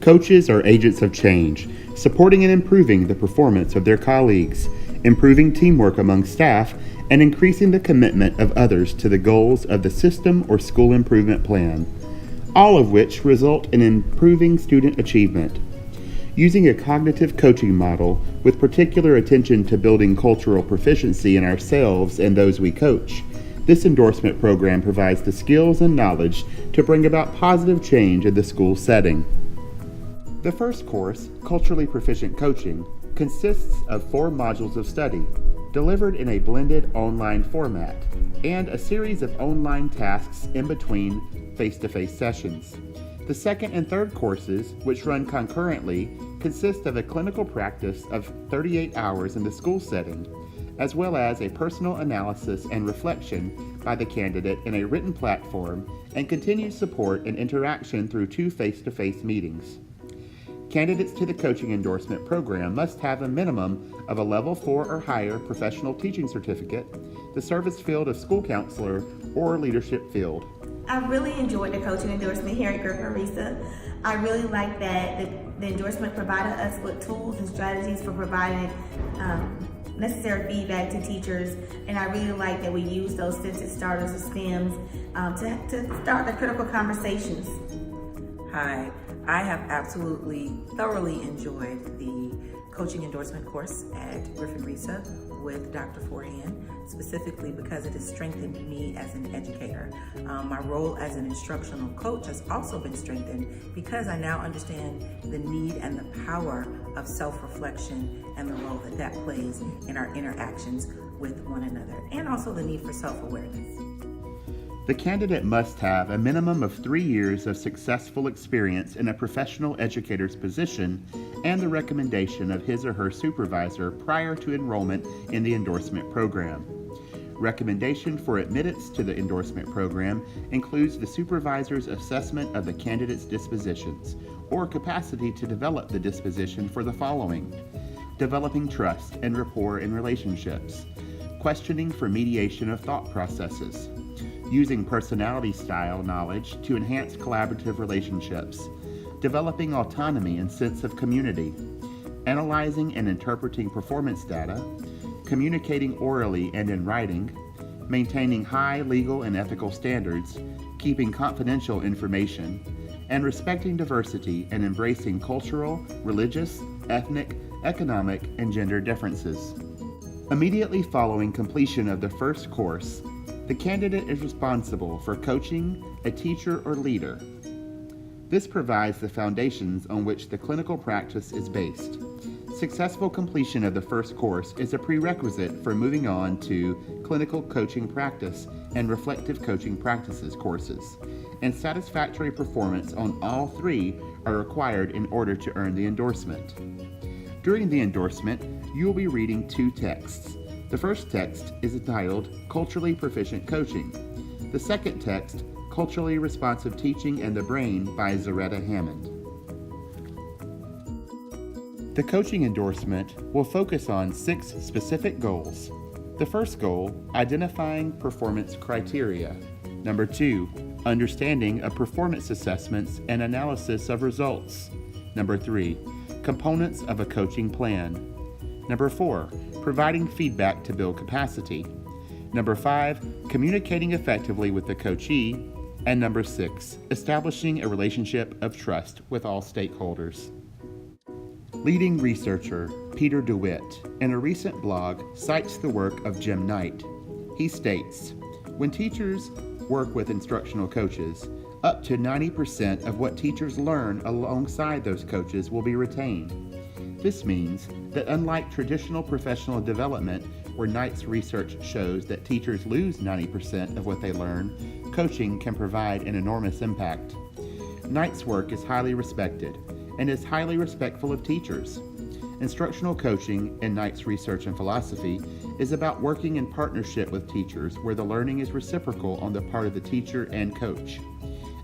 Coaches are agents of change, supporting and improving the performance of their colleagues, improving teamwork among staff, and increasing the commitment of others to the goals of the system or school improvement plan, all of which result in improving student achievement. Using a cognitive coaching model with particular attention to building cultural proficiency in ourselves and those we coach, this endorsement program provides the skills and knowledge to bring about positive change in the school setting. The first course, Culturally Proficient Coaching, consists of 4 modules of study, delivered in a blended online format, and a series of online tasks in between face-to-face sessions. The second and third courses, which run concurrently, consist of a clinical practice of 38 hours in the school setting, as well as a personal analysis and reflection by the candidate in a written platform and continued support and interaction through 2 face-to-face meetings. Candidates to the coaching endorsement program must have a minimum of a level 4 or higher professional teaching certificate, the service field of school counselor, or leadership field. I really enjoyed the coaching endorsement here at Marisa. I really like that the endorsement provided us with tools and strategies for providing necessary feedback to teachers, and I really like that we use those sentence starters or stems to start the critical conversations. Hi, I have absolutely thoroughly enjoyed the coaching endorsement course at Griffin Risa with Dr. Forehand, specifically because it has strengthened me as an educator. My role as an instructional coach has also been strengthened because I now understand the need and the power of self-reflection and the role that that plays in our interactions with one another, and also the need for self-awareness. The candidate must have a minimum of 3 years of successful experience in a professional educator's position and the recommendation of his or her supervisor prior to enrollment in the endorsement program. Recommendation for admittance to the endorsement program includes the supervisor's assessment of the candidate's dispositions or capacity to develop the disposition for the following: developing trust and rapport in relationships, questioning for mediation of thought processes, using personality style knowledge to enhance collaborative relationships, developing autonomy and sense of community, analyzing and interpreting performance data, communicating orally and in writing, maintaining high legal and ethical standards, keeping confidential information, and respecting diversity and embracing cultural, religious, ethnic, economic, and gender differences. Immediately following completion of the first course, the candidate is responsible for coaching a teacher or leader. This provides the foundations on which the clinical practice is based. Successful completion of the first course is a prerequisite for moving on to clinical coaching practice and reflective coaching practices courses, and satisfactory performance on all 3 are required in order to earn the endorsement. During the endorsement, you will be reading 2 texts. The first text is entitled Culturally Proficient Coaching. The second text, Culturally Responsive Teaching and the Brain by Zaretta Hammond. The coaching endorsement will focus on 6 specific goals. The first goal, identifying performance criteria. Number 2, understanding of performance assessments and analysis of results. Number 3, components of a coaching plan. Number 4, providing feedback to build capacity. Number 5, communicating effectively with the coachee. And number 6, establishing a relationship of trust with all stakeholders. Leading researcher Peter DeWitt, in a recent blog, cites the work of Jim Knight. He states, when teachers work with instructional coaches, up to 90% of what teachers learn alongside those coaches will be retained. This means that unlike traditional professional development, where Knight's research shows that teachers lose 90% of what they learn, coaching can provide an enormous impact. Knight's work is highly respected and is highly respectful of teachers. Instructional coaching in Knight's research and philosophy is about working in partnership with teachers where the learning is reciprocal on the part of the teacher and coach.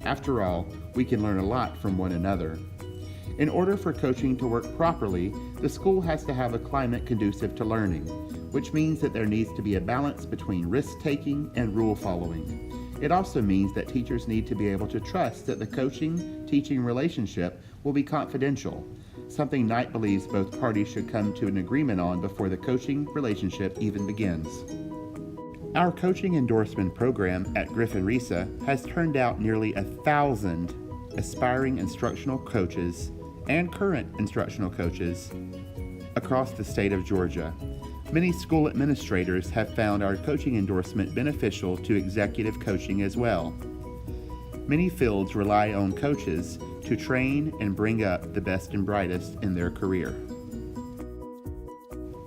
After all, we can learn a lot from one another. In order for coaching to work properly, the school has to have a climate conducive to learning, which means that there needs to be a balance between risk-taking and rule-following. It also means that teachers need to be able to trust that the coaching, teaching relationship will be confidential, something Knight believes both parties should come to an agreement on before the coaching relationship even begins. Our coaching endorsement program at Griffin RISA has turned out nearly 1,000 aspiring instructional coaches and current instructional coaches across the state of Georgia. Many school administrators have found our coaching endorsement beneficial to executive coaching as well. Many fields rely on coaches to train and bring up the best and brightest in their career.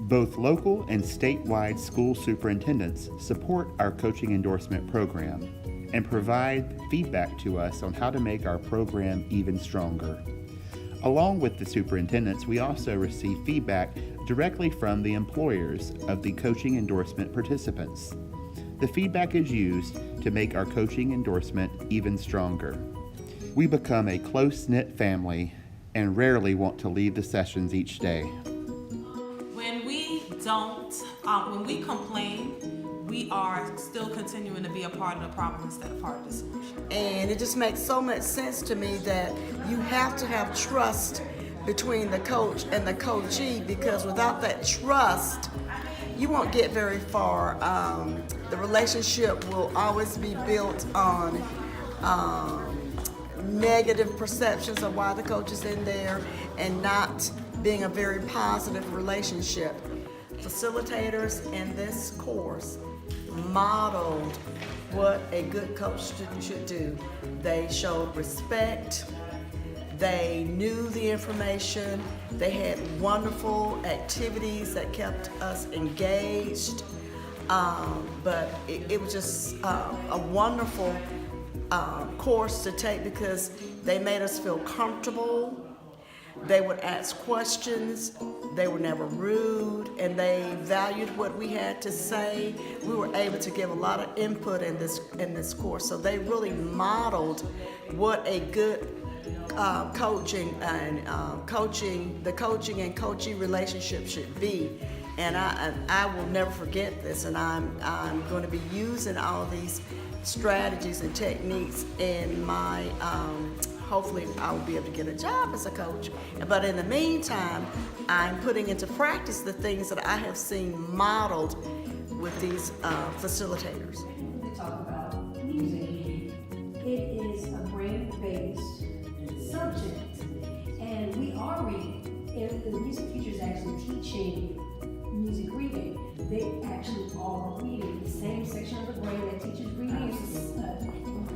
Both local and statewide school superintendents support our coaching endorsement program and provide feedback to us on how to make our program even stronger. Along with the superintendents, we also receive feedback directly from the employers of the coaching endorsement participants. The feedback is used to make our coaching endorsement even stronger. We become a close-knit family and rarely want to leave the sessions each day. When we complain, we are still continuing to be a part of the problem instead of part of the solution. And it just makes so much sense to me that you have to have trust between the coach and the coachee, because without that trust, you won't get very far. The relationship will always be built on negative perceptions of why the coach is in there and not being a very positive relationship. Facilitators in this course modeled what a good coach should do. They showed respect, they knew the information, they had wonderful activities that kept us engaged, but it was just a wonderful course to take because they made us feel comfortable. They would ask questions, they were never rude, and they valued what we had to say. We were able to give a lot of input in this course, so they really modeled what a good coaching and coachee relationship should be. And I will never forget this, and I'm going to be using all these strategies and techniques in my hopefully I will be able to get a job as a coach. But in the meantime, I'm putting into practice the things that I have seen modeled with these facilitators. We talk about music. It is a brain-based subject, and we are reading. If the music teacher is actually teaching music reading, they actually are reading. The same section of the brain that teaches reading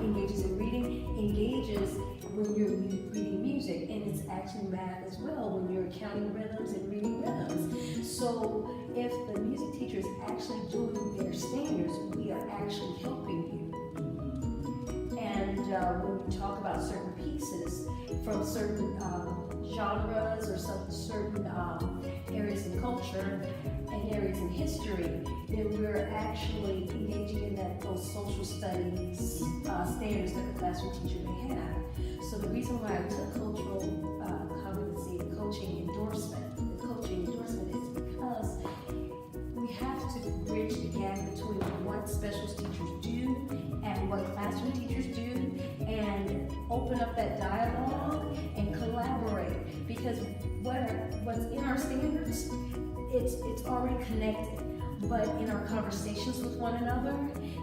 engages in reading, engages when you're reading music, and it's actually math as well when you're counting rhythms and reading rhythms. So if the music teacher is actually doing their standards, we are actually helping you. And when you talk about certain pieces from certain genres or certain areas in culture and areas in history, then we're actually engaging in those social studies standards that the classroom teacher may have. So the reason why I took cultural competency and coaching endorsement, the coaching endorsement is because we have to bridge the gap between what specialist teachers do and what classroom teachers do, and open up that dialogue and collaborate, because what's in our standards, it's already connected, but in our conversations with one another,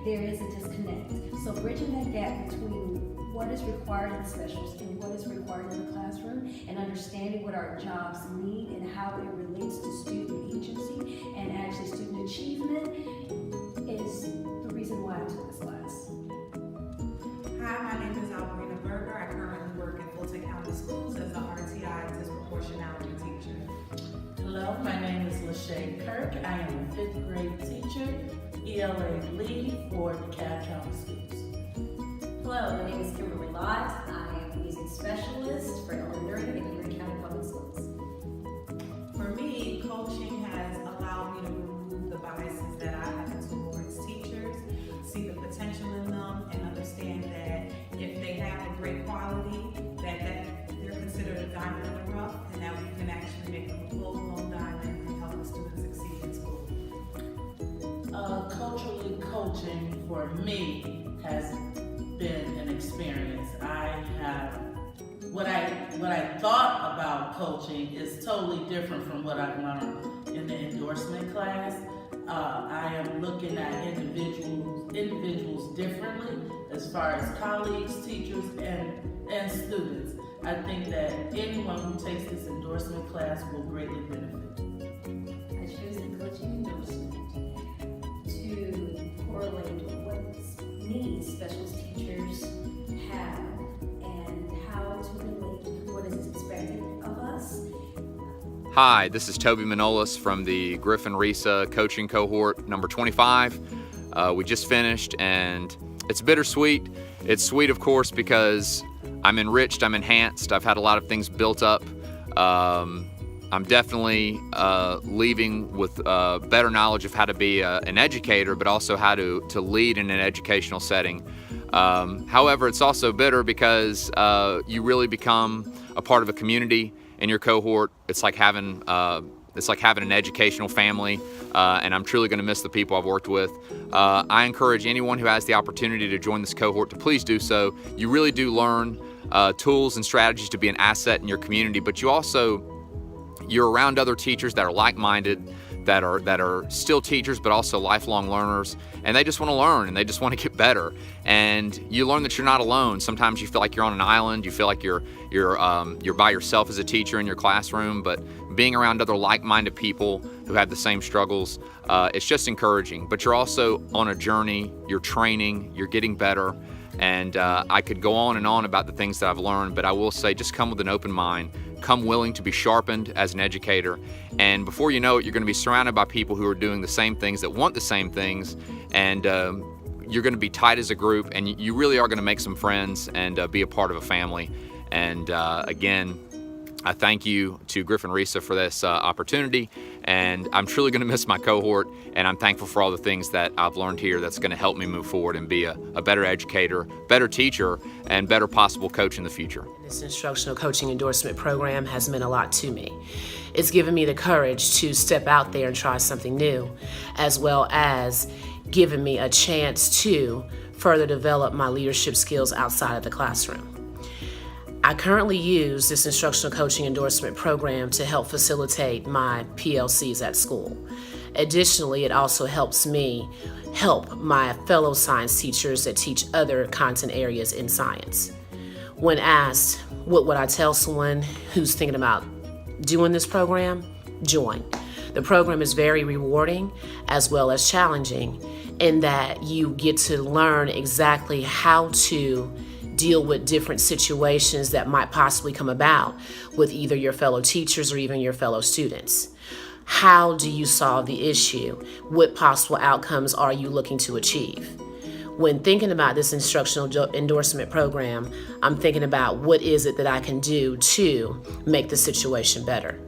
there is a disconnect. So bridging that gap between what is required in specials and what is required in the classroom, and understanding what our jobs need and how it relates to student agency and actually student achievement is the reason why I took this class. Hi, my name is Albrina Berger. I currently work in Fulton County Schools as an RTI disproportionality teacher. Hello, my name is Lachey Kirk. I am a 5th grade teacher, ELA lead for DeKalb County Schools. Hello, my name is Kimberly Lott. I am a music specialist for elementary in Erie County Public Schools. For me, coaching has allowed me to remove the biases that I have towards teachers, see the potential in them, and understand that if they have a great quality, that they're considered a diamond in the rough, and that we can actually make them a full-blown diamond and help the students succeed in school. Culturally coaching for me has been an experience. I have what I thought about coaching is totally different from what I've learned in the endorsement class. I am looking at individuals differently as far as colleagues, teachers, and students. I think that anyone who takes this endorsement class will greatly benefit. I chose the coaching endorsement to correlate what needs specialist teachers have and how to relate to what is expected of us. Hi, this is Toby Manolis from the Griffin Risa coaching cohort number 25. We just finished and it's bittersweet. It's sweet, of course, because I'm enriched, I'm enhanced, I've had a lot of things built up. I'm definitely leaving with better knowledge of how to be an educator, but also how to lead in an educational setting. However, it's also bitter because you really become a part of a community in your cohort. It's like having an educational family, and I'm truly going to miss the people I've worked with. I encourage anyone who has the opportunity to join this cohort to please do so. You really do learn tools and strategies to be an asset in your community, but you're around other teachers that are like-minded, that are still teachers but also lifelong learners, and they just want to learn and they just want to get better. And you learn that you're not alone. Sometimes you feel like you're on an island, you feel like you're by yourself as a teacher in your classroom, but being around other like-minded people who have the same struggles, it's just encouraging. But you're also on a journey, you're training, you're getting better, and I could go on and on about the things that I've learned, but I will say just come with an open mind. Come willing to be sharpened as an educator, and before you know it, you're going to be surrounded by people who are doing the same things, that want the same things, and you're going to be tight as a group, and you really are going to make some friends and be a part of a family. And again, I thank you to Griffin Risa for this opportunity, and I'm truly going to miss my cohort, and I'm thankful for all the things that I've learned here that's going to help me move forward and be a better educator, better teacher, and better possible coach in the future. This instructional coaching endorsement program has meant a lot to me. It's given me the courage to step out there and try something new, as well as given me a chance to further develop my leadership skills outside of the classroom. I currently use this instructional coaching endorsement program to help facilitate my PLCs at school. Additionally, it also helps me help my fellow science teachers that teach other content areas in science. When asked, what would I tell someone who's thinking about doing this program? Join. The program is very rewarding as well as challenging in that you get to learn exactly how to deal with different situations that might possibly come about with either your fellow teachers or even your fellow students. How do you solve the issue? What possible outcomes are you looking to achieve? When thinking about this instructional endorsement program, I'm thinking about what is it that I can do to make the situation better.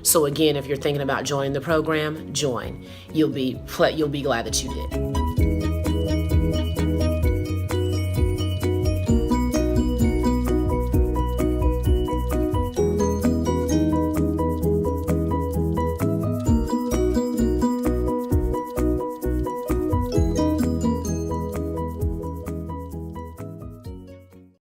So again, if you're thinking about joining the program, join. You'll be glad that you did.